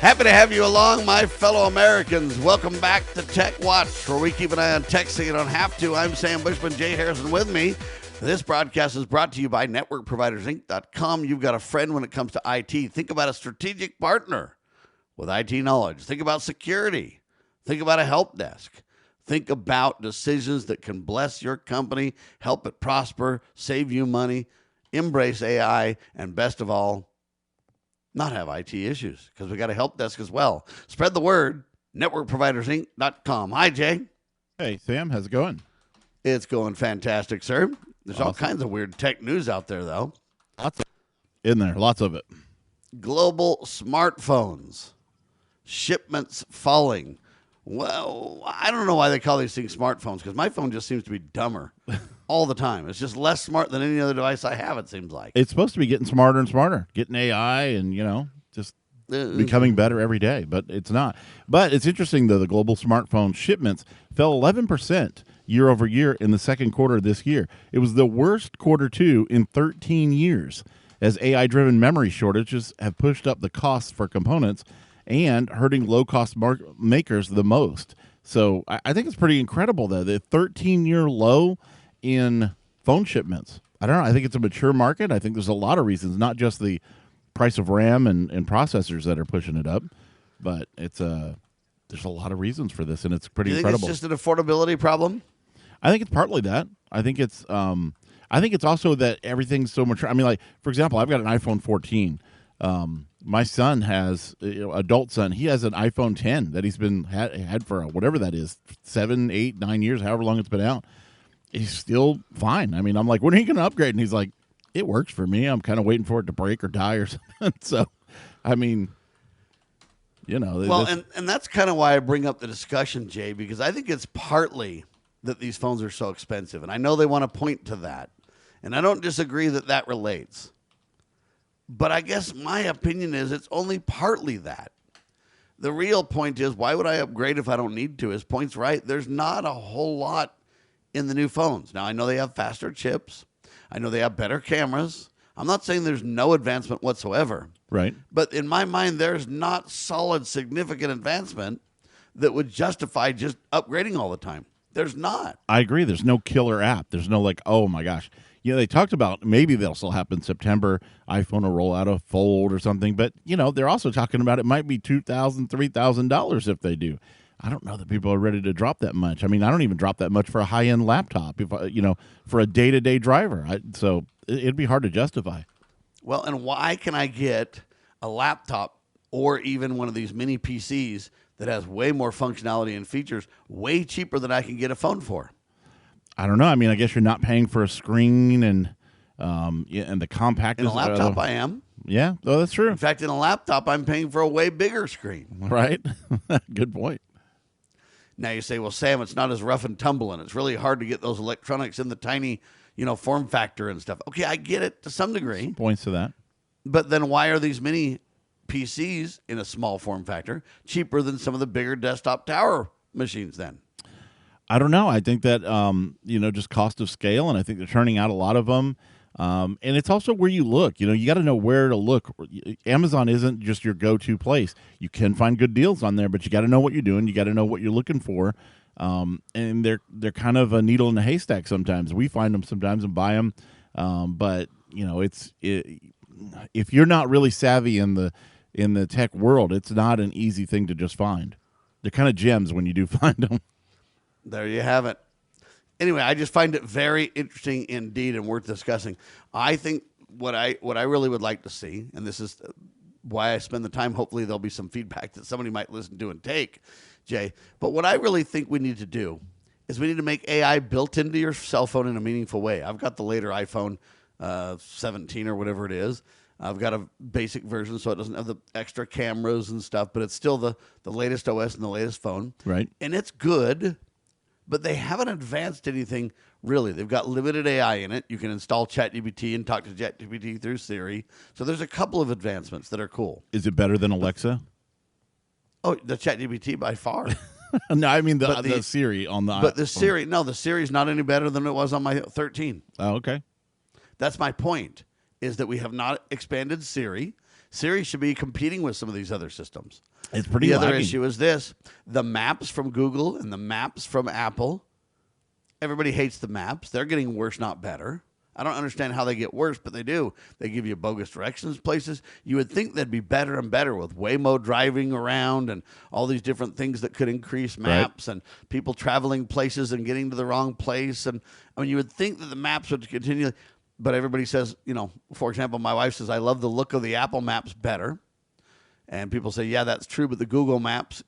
Happy to have you along, my fellow Americans. Welcome back to Tech Watch, where we keep an eye on tech so you don't have to. I'm Sam Bushman, Jay Harrison with me. This broadcast is brought to you by NetworkProvidersInc.com. You've got a friend when it comes to IT. Think about a strategic partner with IT knowledge. Think about security. Think about a help desk. Think about decisions that can bless your company, help it prosper, save you money, embrace AI, and best of all, not have IT issues, because we got a help desk as well. Spread the word. NetworkProvidersInc.com. Hi, Jay. Hey, Sam. How's it going? It's going fantastic, sir. There's all Awesome. kinds of weird tech news out there, though. Lots of it. Global smartphones. Shipments falling. Well, I don't know why they call these things smartphones, because my phone just seems to be dumber all the time. It's just less smart than any other device I have, it seems like. It's supposed to be getting smarter and smarter, getting AI and, just becoming better every day, but it's not. But it's interesting, though, the global smartphone shipments fell 11% year over year in the second quarter of this year. It was the worst quarter two in 13 years, as AI-driven memory shortages have pushed up the costs for components and hurting low-cost makers the most. So I think it's pretty incredible, though, the 13-year low in phone shipments. I don't know. I think it's a mature market. I think there's a lot of reasons, not just the price of RAM and processors that are pushing it up, but it's there's a lot of reasons for this, and it's pretty incredible. It's just an affordability problem? I think it's partly that. I think it's also that everything's so much. I mean, like, for example, I've got an iPhone 14. My son has, adult son, he has an iPhone 10 that he's been had for whatever that is, 7, 8, 9 years, however long it's been out. He's still fine. I mean, I'm like, when are you going to upgrade? And he's like, it works for me. I'm kind of waiting for it to break or die or something. So, I mean, Well, and that's kind of why I bring up the discussion, Jay, because I think it's partly that these phones are so expensive. And I know they want to point to that. And I don't disagree that relates. But I guess my opinion is it's only partly that. The real point is, why would I upgrade if I don't need to? His point's right. There's not a whole lot in the new phones. Now, I know they have faster chips. I know they have better cameras. I'm not saying there's no advancement whatsoever. Right. But in my mind, there's not solid, significant advancement that would justify just upgrading all the time. There's not. I agree. There's no killer app. There's no like, oh my gosh. They talked about maybe that'll still happen in September. iPhone will roll out a Fold or something. But, they're also talking about it might be $2,000, $3,000 if they do. I don't know that people are ready to drop that much. I mean, I don't even drop that much for a high-end laptop, for a day-to-day driver. So it'd be hard to justify. Well, and why can I get a laptop or even one of these mini PCs that has way more functionality and features way cheaper than I can get a phone for? I don't know. I mean, I guess you're not paying for a screen and the compact. In a laptop, I am. Yeah, oh, that's true. In fact, in a laptop, I'm paying for a way bigger screen. Right. Good point. Now you say, well, Sam, it's not as rough and tumble, and it's really hard to get those electronics in the tiny, form factor and stuff. Okay, I get it to some degree. Some points to that. But then why are these mini PCs in a small form factor cheaper than some of the bigger desktop tower machines then? I don't know. I think that, just cost of scale, and I think they're turning out a lot of them. And it's also where you look. You got to know where to look. Amazon isn't just your go-to place. You can find good deals on there, but you got to know what you're doing. You got to know what you're looking for. And they're kind of a needle in a haystack sometimes. We find them sometimes and buy them. But, if you're not really savvy in the tech world, it's not an easy thing to just find. They're kind of gems when you do find them. There you have it. Anyway, I just find it very interesting indeed and worth discussing. I think what I really would like to see, and this is why I spend the time, hopefully there'll be some feedback that somebody might listen to and take, Jay. But what I really think we need to do is we need to make AI built into your cell phone in a meaningful way. I've got the later iPhone 17 or whatever it is. I've got a basic version, so it doesn't have the extra cameras and stuff, but it's still the latest OS and the latest phone. Right. And it's good. But they haven't advanced anything really. They've got limited AI in it. You can install ChatGPT and talk to ChatGPT through Siri. So there's a couple of advancements that are cool. Is it better than Alexa? Oh, the ChatGPT by far. No, I mean the Siri on the. But the Siri, no, the Siri's not any better than it was on my 13. Oh, okay. That's my point. Is that we have not expanded Siri. Siri should be competing with some of these other systems. It's pretty. The lagging. other issue is this: the maps from Google and the maps from Apple. Everybody hates the maps. They're getting worse, not better. I don't understand how they get worse, but they do. They give you bogus directions places. You would think they'd be better and better with Waymo driving around and all these different things that could increase maps and people traveling places and getting to the wrong place. And I mean, you would think that the maps would continue, but everybody says, for example, my wife says, I love the look of the Apple Maps better. And people say, yeah, that's true, but the Google Maps,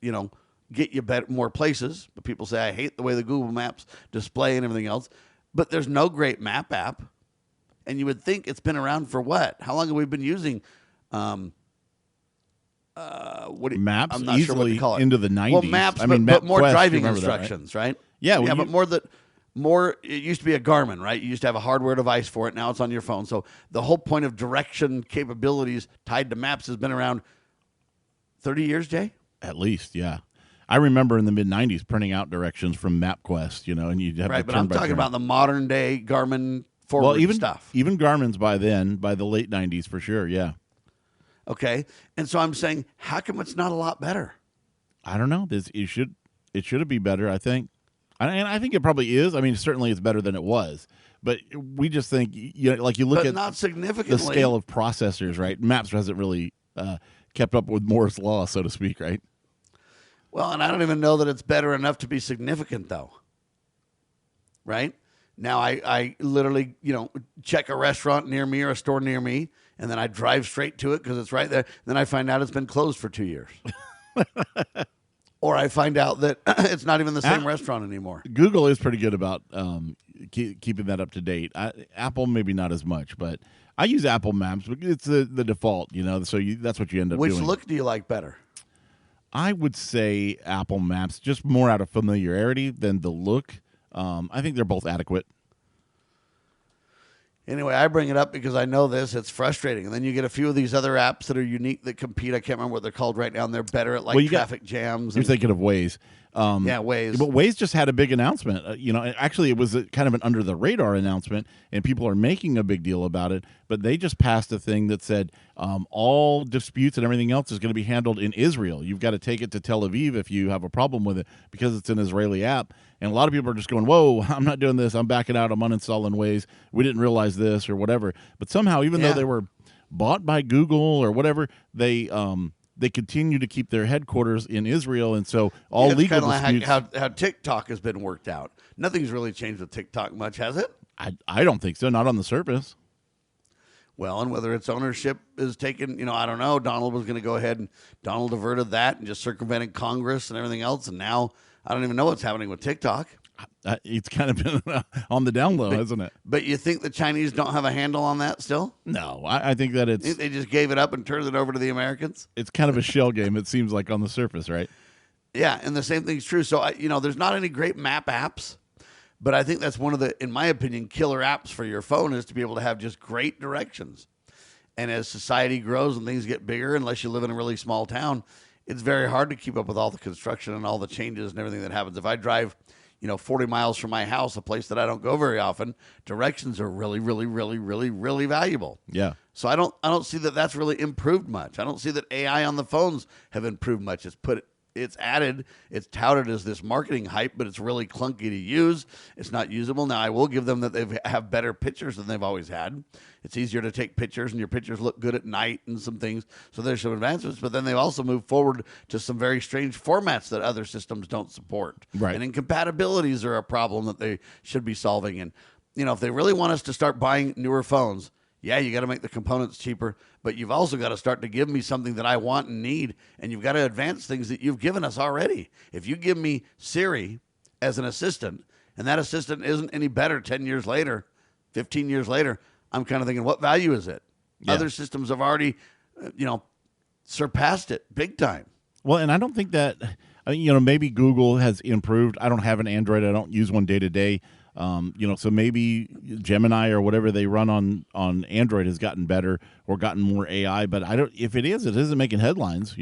get you more places. But people say, I hate the way the Google Maps display and everything else. But there's no great map app. And you would think it's been around for what? How long have we been using maps? I'm not easily sure what to call it. Into the 90s. Well, maps, I mean, but more MapQuest, driving remember instructions, that, right? right? Yeah, yeah, but more. It used to be a Garmin, right? You used to have a hardware device for it. Now it's on your phone. So the whole point of direction capabilities tied to maps has been around 30 years, Jay? At least, yeah. I remember in the mid-'90s printing out directions from MapQuest, and you'd have to but I'm talking about the modern day Garmin forward stuff. Even Garmin's by the late 90s for sure, yeah. Okay, and so I'm saying, how come it's not a lot better? I don't know. It should be better, I think. And I think it probably is. I mean, certainly it's better than it was. But we just think, like you look but at not significantly. The scale of processors, right? Maps hasn't really kept up with Moore's law, so to speak, right? Well, and I don't even know that it's better enough to be significant, though. Right? Now, I literally, check a restaurant near me or a store near me, and then I drive straight to it because it's right there. Then I find out it's been closed for 2 years. Or I find out that it's not even the same restaurant anymore. Google is pretty good about keeping that up to date. Apple, maybe not as much, but I use Apple Maps. It's the default, so that's what you end up doing. Which look do you like better? I would say Apple Maps, just more out of familiarity than the look. I think they're both adequate. Anyway, I bring it up because I know this. It's frustrating. And then you get a few of these other apps that are unique that compete. I can't remember what they're called right now, and they're better at traffic jams. You're thinking of Waze. Yeah, Waze. But Waze just had a big announcement. Actually, it was kind of an under-the-radar announcement, and people are making a big deal about it. But they just passed a thing that said all disputes and everything else is going to be handled in Israel. You've got to take it to Tel Aviv if you have a problem with it because it's an Israeli app. And a lot of people are just going, whoa, I'm not doing this. I'm backing out. I'm uninstalling Waze. We didn't realize this or whatever. But somehow, even though they were bought by Google or whatever, they continue to keep their headquarters in Israel, and so all legal disputes. Like how TikTok has been worked out. Nothing's really changed with TikTok much, has it? I don't think so. Not on the surface. Well, and whether its ownership is taken, I don't know. Donald was going to go ahead and Donald averted that and just circumvented Congress and everything else, and now I don't even know what's happening with TikTok. It's kind of been on the down low, hasn't it? But you think the Chinese don't have a handle on that still? No, I think that they just gave it up and turned it over to the Americans. It's kind of a shell game, it seems like, on the surface, right? Yeah, and the same thing's true. So, there's not any great map apps, but I think that's one of the, in my opinion, killer apps for your phone is to be able to have just great directions. And as society grows and things get bigger, unless you live in a really small town, it's very hard to keep up with all the construction and all the changes and everything that happens. If I drive 40 miles from my house, a place that I don't go very often, directions are really, really, really, really, really valuable. Yeah. So I don't see that that's really improved much. I don't see that AI on the phones have improved much. It's touted as this marketing hype, but it's really clunky to use. It's not usable. Now, I will give them that they have better pictures than they've always had. It's easier to take pictures, and your pictures look good at night and some things. So there's some advancements, but then they've also moved forward to some very strange formats that other systems don't support. Right. And incompatibilities are a problem that they should be solving. And, if they really want us to start buying newer phones, yeah, you got to make the components cheaper, but you've also got to start to give me something that I want and need, and you've got to advance things that you've given us already. If you give me Siri as an assistant, and that assistant isn't any better 10 years later, 15 years later, I'm kind of thinking, what value is it? Yeah. Other systems have already, surpassed it big time. Well, and I don't think that, maybe Google has improved. I don't have an Android. I don't use one day to day. So maybe Gemini or whatever they run on Android has gotten better or gotten more AI, but if it isn't making headlines,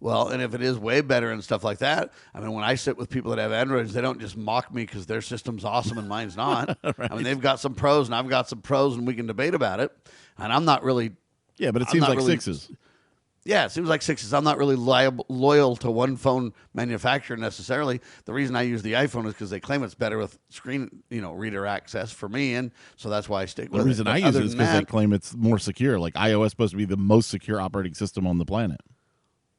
Well, and if it is way better and stuff like that, I mean, when I sit with people that have Androids, they don't just mock me because their system's awesome and mine's not. Right. I mean, they've got some pros and I've got some pros, and we can debate about it. And I'm not really. Yeah, but it seems like sixes. Yeah, it seems like sixes. I'm not really loyal to one phone manufacturer necessarily. The reason I use the iPhone is because they claim it's better with screen, reader access for me, and so that's why I stick with it. The reason I use it is because they claim it's more secure. Like iOS is supposed to be the most secure operating system on the planet.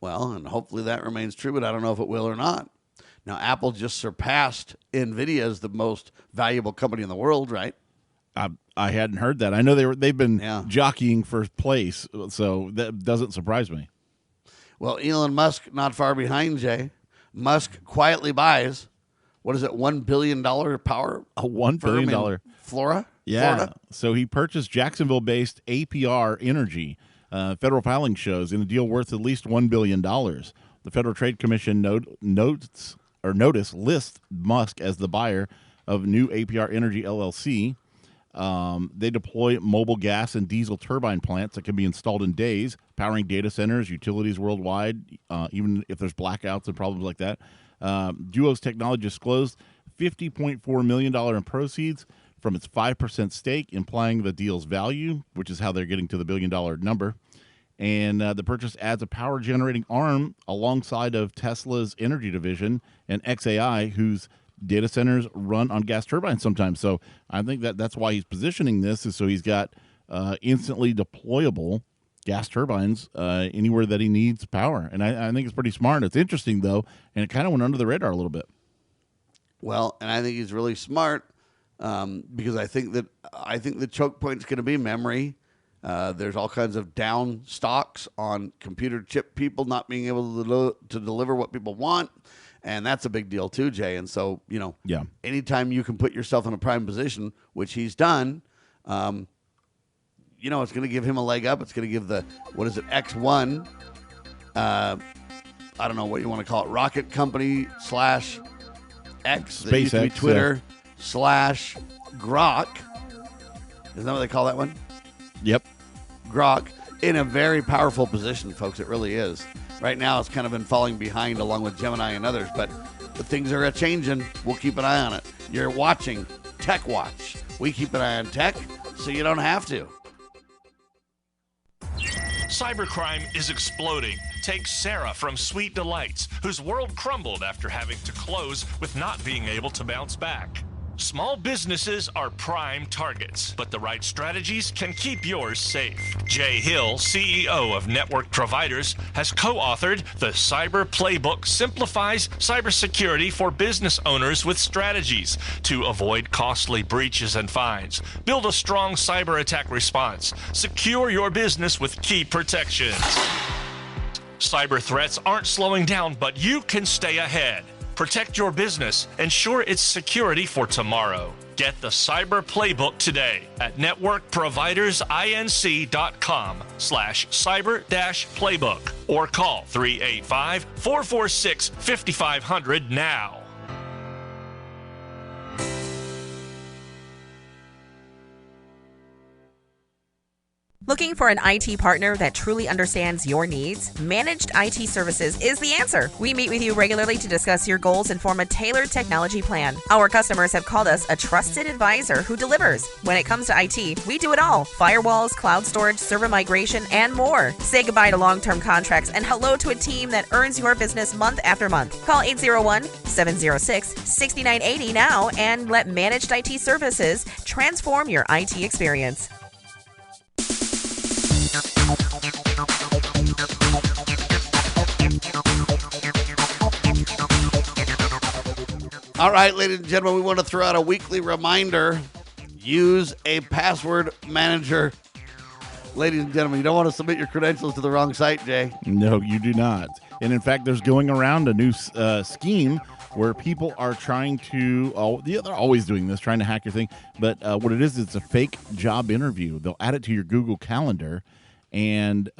Well, and hopefully that remains true, but I don't know if it will or not. Now, Apple just surpassed NVIDIA as the most valuable company in the world, right? I hadn't heard that. I know they've been jockeying for place, so that doesn't surprise me. Well, Elon Musk not far behind, Jay. Musk quietly buys, what is it, $1 billion power? A $1 billion. Florida? Yeah. So he purchased Jacksonville-based APR Energy. Federal filing shows in a deal worth at least $1 billion. The Federal Trade Commission notice lists Musk as the buyer of new APR Energy LLC. They deploy mobile gas and diesel turbine plants that can be installed in days, powering data centers, utilities worldwide, even if there's blackouts and problems like that. Duo's technology disclosed $50.4 million in proceeds from its 5% stake, implying the deal's value, which is how they're getting to the $1 billion number. And the purchase adds a power-generating arm alongside of Tesla's energy division and XAI, whose data centers run on gas turbines sometimes. So I think that's why he's positioning this, is so he's got instantly deployable gas turbines anywhere that he needs power. And I think it's pretty smart. It's interesting, though, and it kind of went under the radar a little bit. Well, and I think he's really smart because I think the choke point's going to be memory. There's all kinds of down stocks on computer chip people not being able to deliver what people want. And that's a big deal too, Jay. And so, anytime you can put yourself in a prime position, which he's done, it's going to give him a leg up. It's going to give the, X1, I don't know what you want to call it, rocket company / X, that used to be Twitter / Grok. Isn't that what they call that one? Yep. Grok, in a very powerful position, folks. It really is. Right now, it's kind of been falling behind along with Gemini and others, but the things are a-changing. We'll keep an eye on it. You're watching Tech Watch. We keep an eye on tech so you don't have to. Cybercrime is exploding. Take Sarah from Sweet Delights, whose world crumbled after having to close with not being able to bounce back. Small businesses are prime targets, but the right strategies can keep yours safe. Jay Hill, CEO of Network Providers, has co-authored the Cyber Playbook Simplifies Cybersecurity for Business Owners with Strategies to avoid costly breaches and fines. Build a strong cyber attack response. Secure your business with key protections. Cyber threats aren't slowing down, but you can stay ahead. Protect your business. Ensure its security for tomorrow. Get the Cyber Playbook today at networkprovidersinc.com/cyber-playbook or call 385-446-5500 now. Looking for an IT partner that truly understands your needs? Managed IT Services is the answer. We meet with you regularly to discuss your goals and form a tailored technology plan. Our customers have called us a trusted advisor who delivers. When it comes to IT, we do it all. Firewalls, cloud storage, server migration, and more. Say goodbye to long-term contracts and hello to a team that earns your business month after month. Call 801-706-6980 now and let Managed IT Services transform your IT experience. All right, ladies and gentlemen, we want to throw out a weekly reminder. Use a password manager. Ladies and gentlemen, you don't want to submit your credentials to the wrong site, Jay. No, you do not. And in fact, there's going around a new scheme where people are trying to, they're always doing this, trying to hack your thing. But what it is, it's a fake job interview. They'll add it to your Google Calendar and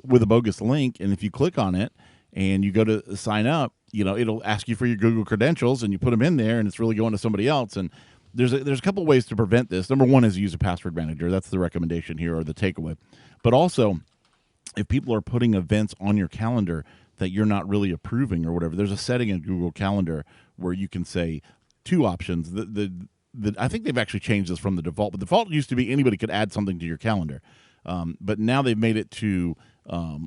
with a bogus link. And if you click on it and you go to sign up, it'll ask you for your Google credentials and you put them in there and it's really going to somebody else. And there's a couple ways to prevent this. Number one is use a password manager. That's the recommendation here, or the takeaway. But also, if people are putting events on your calendar that you're not really approving or whatever. There's a setting in Google Calendar where you can say two options. I think they've actually changed this from the default. But the default used to be anybody could add something to your calendar. But now they've made it to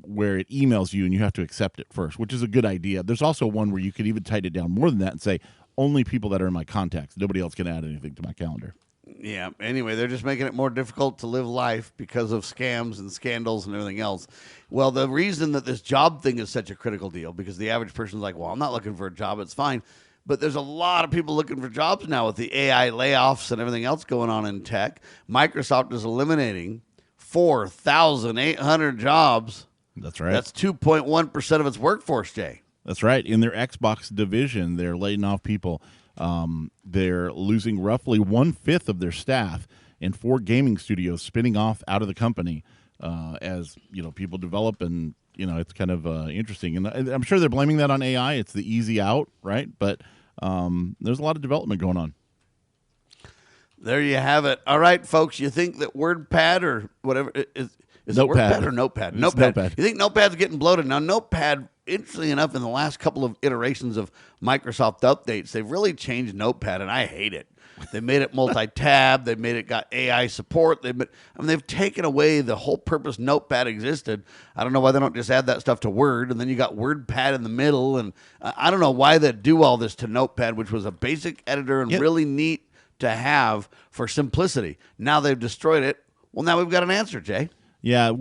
where it emails you and you have to accept it first, which is a good idea. There's also one where you could even tighten it down more than that and say, only people that are in my contacts. Nobody else can add anything to my calendar. Yeah. Anyway, they're just making it more difficult to live life because of scams and scandals and everything else. Well, the reason that this job thing is such a critical deal, because the average person's like, well, I'm not looking for a job. It's fine. But there's a lot of people looking for jobs now with the AI layoffs and everything else going on in tech. Microsoft is eliminating 4,800 jobs. That's right. That's 2.1% of its workforce, Jay. That's right. In their Xbox division, they're laying off people. They're losing roughly 1/5 of their staff, and 4 gaming studios spinning off out of the company as people develop, and it's kind of interesting. And I'm sure they're blaming that on AI. It's the easy out, right? But there's a lot of development going on. There you have it. All right, folks. You think that WordPad or whatever is Notepad. it WordPad or Notepad? It's Notepad. You think Notepad's getting bloated? Now, Notepad, interestingly enough, in the last couple of iterations of Microsoft updates, they've really changed Notepad, and I hate it. They made it multi-tab. They made it got AI support. They've taken away the whole purpose Notepad existed. I don't know why they don't just add that stuff to Word, and then you got WordPad in the middle. And I don't know why they do all this to Notepad, which was a basic editor and really neat to have for simplicity. Now they've destroyed it. Well, now we've got an answer, Jay. Yeah,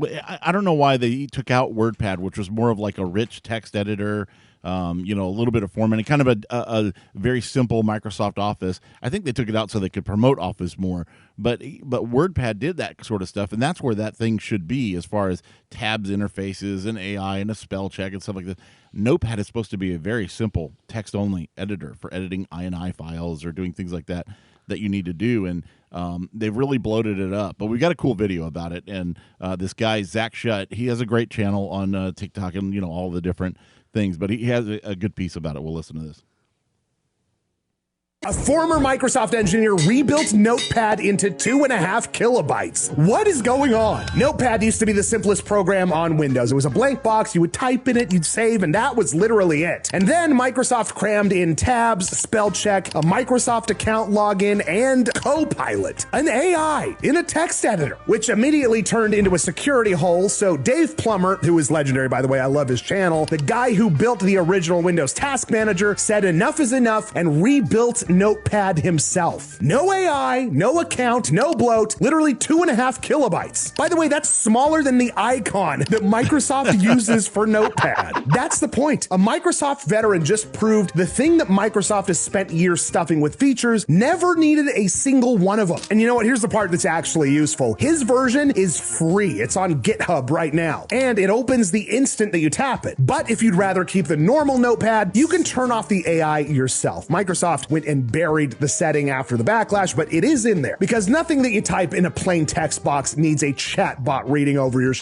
I don't know why they took out WordPad, which was more of like a rich text editor, a little bit of formatting, kind of a very simple Microsoft Office. I think they took it out so they could promote Office more. But WordPad did that sort of stuff, and that's where that thing should be as far as tabs, interfaces, and AI, and a spell check and stuff like that. Notepad is supposed to be a very simple text-only editor for editing INI files or doing things like that you need to do, and they've really bloated it up. But we got a cool video about it, and this guy Zach Shutt, he has a great channel on TikTok and all the different things, but he has a good piece about it. We'll listen to this. A former Microsoft engineer rebuilt Notepad into 2.5 kilobytes. What is going on? Notepad used to be the simplest program on Windows. It was a blank box, you would type in it, you'd save, and that was literally it. And then Microsoft crammed in tabs, spell check, a Microsoft account login, and Copilot, an AI in a text editor, which immediately turned into a security hole. So Dave Plummer, who is legendary, by the way, I love his channel, the guy who built the original Windows Task Manager, said enough is enough and rebuilt Notepad himself. No AI, no account, no bloat, literally 2.5 kilobytes. By the way, that's smaller than the icon that Microsoft uses for Notepad. That's the point. A Microsoft veteran just proved the thing that Microsoft has spent years stuffing with features never needed a single one of them. And you know what? Here's the part that's actually useful. His version is free. It's on GitHub right now, and it opens the instant that you tap it. But if you'd rather keep the normal Notepad, you can turn off the AI yourself. Microsoft went and buried the setting after the backlash, but it is in there because nothing that you type in a plain text box needs a chat bot reading over your.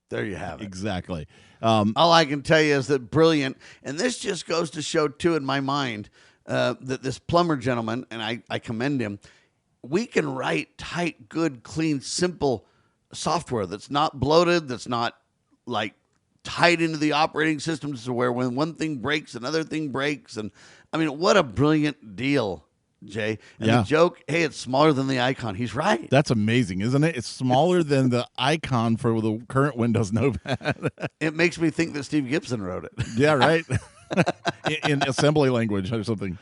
There you have it. Exactly. All I can tell you is that brilliant, and this just goes to show too in my mind that this Plummer gentleman, and I commend him, we can write tight, good, clean, simple software that's not bloated, that's not like tied into the operating systems to where when one thing breaks, another thing breaks. And I mean, what a brilliant deal, Jay. And the joke, hey, it's smaller than the icon. He's right. That's amazing, isn't it? It's smaller than the icon for the current Windows Notepad. It makes me think that Steve Gibson wrote it. Yeah, right. in assembly language or something.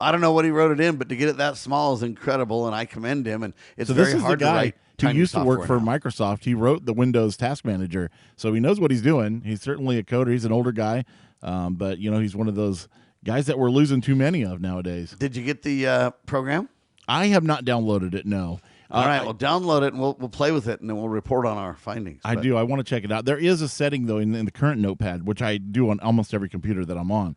I don't know what he wrote it in, but to get it that small is incredible, and I commend him. And it's very hard to write. Who used to work for Microsoft. He wrote the Windows Task Manager, so he knows what he's doing. He's certainly a coder. He's an older guy, but he's one of those guys that we're losing too many of nowadays. Did you get the program? I have not downloaded it, no. All right, well, download it, and we'll play with it, and then we'll report on our findings. I do. I want to check it out. There is a setting, though, in the current Notepad, which I do on almost every computer that I'm on.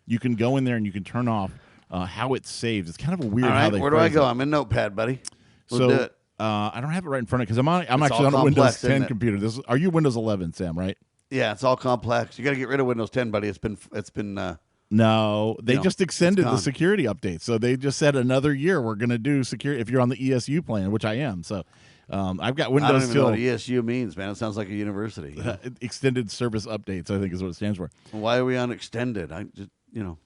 You can go in there, and you can turn off how it saves. It's kind of a weird how they where do I go? it. I'm in Notepad, buddy. We'll do it. I don't have it right in front of because I'm actually on a Windows 10 computer. Are you Windows 11, Sam? Right? Yeah, it's all complex. You got to get rid of Windows 10, buddy. It's been. No, they just extended the security update, so they just said another year we're going to do security if you're on the ESU plan, which I am. So I've got I don't Windows even know till what ESU means, man. It sounds like a university. extended service updates, I think is what it stands for. Why are we on extended? I just,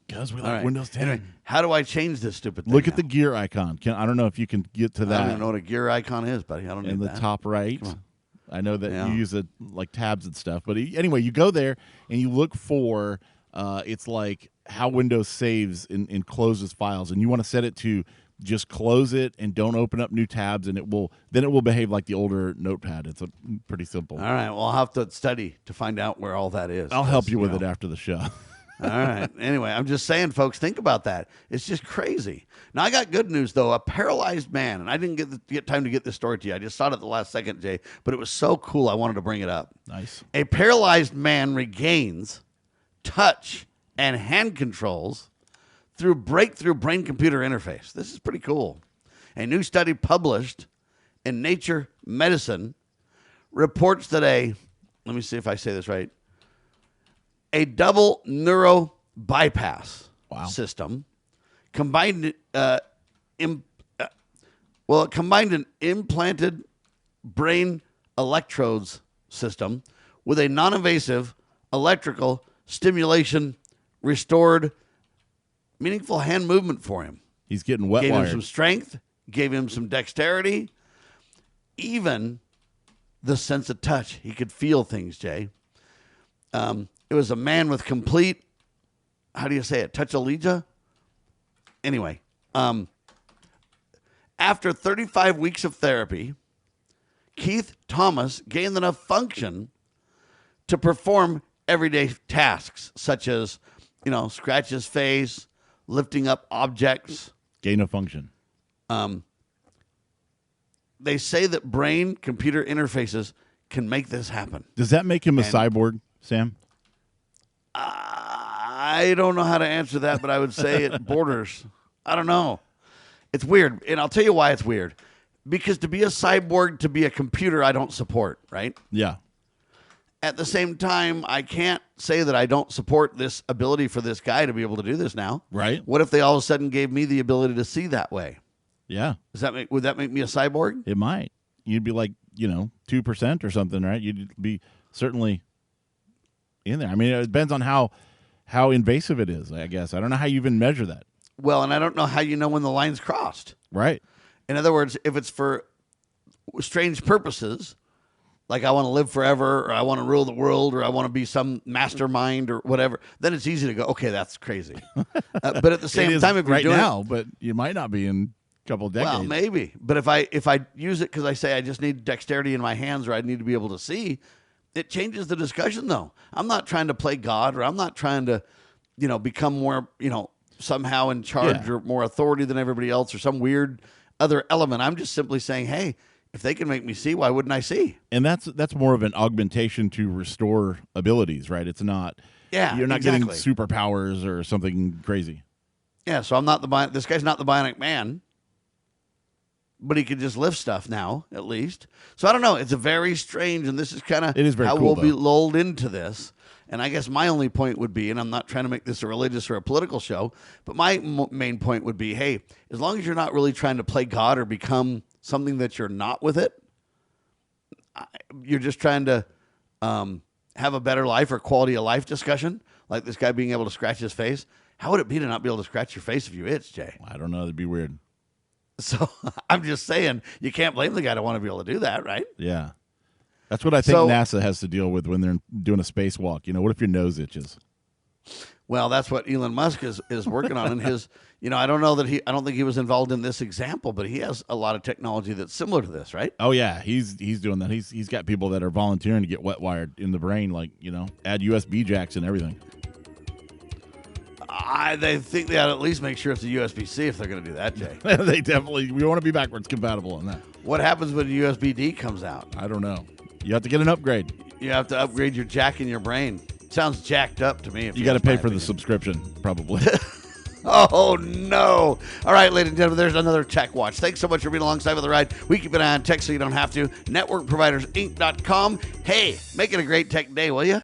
Because we All like right. Windows 10. Anyway, how do I change this stupid thing? Look at now? the gear icon. I don't know if you can get to I don't that even know what a gear icon is, buddy. I don't in need the that. top right. Come on. I know that Yeah. you use it like tabs and stuff. But anyway, you go there and you look for it's like how Windows saves and closes files. And you want to set it to just close it and don't open up new tabs, and it will behave like the older Notepad. It's pretty simple. All right. Well, I'll have to study to find out where all that is. I'll help you with it after the show. All right. Anyway, I'm just saying, folks, think about that. It's just crazy. Now, I got good news, though. A paralyzed man, and I didn't get time to get this story to you. I just saw it at the last second, Jay, but it was so cool I wanted to bring it up. Nice. A paralyzed man regains touch and hand controls through breakthrough brain-computer interface. This is pretty cool. A new study published in Nature Medicine reports that let me see if I say this right, a double neuro bypass system combined an implanted brain electrodes system with a non-invasive electrical stimulation restored meaningful hand movement for him. He's getting wet Gave wired. him some strength, gave him some dexterity, even the sense of touch. He could feel things, Jay. It was a man with complete, how do you say it, touchalegia? Anyway, after 35 weeks of therapy, Keith Thomas gained enough function to perform everyday tasks, such as, scratch his face, lifting up objects. Gain of function. They say that brain-computer interfaces can make this happen. Does that make him a cyborg, Sam? I don't know how to answer that, but I would say it borders. I don't know. It's weird, and I'll tell you why it's weird. Because to be a cyborg, to be a computer, I don't support, right? Yeah. At the same time, I can't say that I don't support this ability for this guy to be able to do this now. Right. What if they all of a sudden gave me the ability to see that way? Yeah. Would that make me a cyborg? It might. You'd be like, 2% or something, right? You'd be certainly in there. I mean, it depends on how invasive it is, I guess. I don't know how you even measure that. Well, and I don't know how you know when the line's crossed. Right. In other words, if it's for strange purposes, like I want to live forever, or I want to rule the world, or I want to be some mastermind or whatever, then it's easy to go, okay, that's crazy. But at the same time, if you're right doing now, but you might not be in a couple of decades. well, maybe. But if I use it because I say I just need dexterity in my hands, or I need to be able to see, it changes the discussion, though. I'm not trying to play God, or I'm not trying to, become more, somehow in charge or more authority than everybody else, or some weird other element. I'm just simply saying, hey, if they can make me see, why wouldn't I see? And that's more of an augmentation to restore abilities, right? It's not. Yeah, you're not exactly. getting superpowers or something crazy. Yeah, so this guy's not the Bionic Man, but he could just lift stuff now, at least. So I don't know. It's a very strange, and this is kind of how cool, we'll be lulled into this. And I guess my only point would be, and I'm not trying to make this a religious or a political show, but my main point would be, hey, as long as you're not really trying to play God or become something that you're not with it, you're just trying to have a better life or quality of life discussion, like this guy being able to scratch his face. How would it be to not be able to scratch your face if you itch, Jay? I don't know. That'd be weird. So I'm just saying, you can't blame the guy to want to be able to do that, right? Yeah. That's what I think NASA has to deal with when they're doing a spacewalk. What if your nose itches? Well, that's what Elon Musk is working on in his, I don't think he was involved in this example, but he has a lot of technology that's similar to this, right? Oh yeah, he's doing that. He's got people that are volunteering to get wet wired in the brain, like, add USB jacks and everything. They think they ought to at least make sure it's a USB-C if they're going to do that, Jay. We want to be backwards compatible on that. What happens when USB-D comes out? I don't know. You have to get an upgrade. You have to upgrade your jack in your brain. Sounds jacked up to me. If you got to pay for the subscription, probably. Oh, no. All right, ladies and gentlemen, there's another Tech Watch. Thanks so much for being alongside with the ride. We keep an eye on tech so you don't have to. NetworkProvidersInc.com. Hey, make it a great tech day, will you?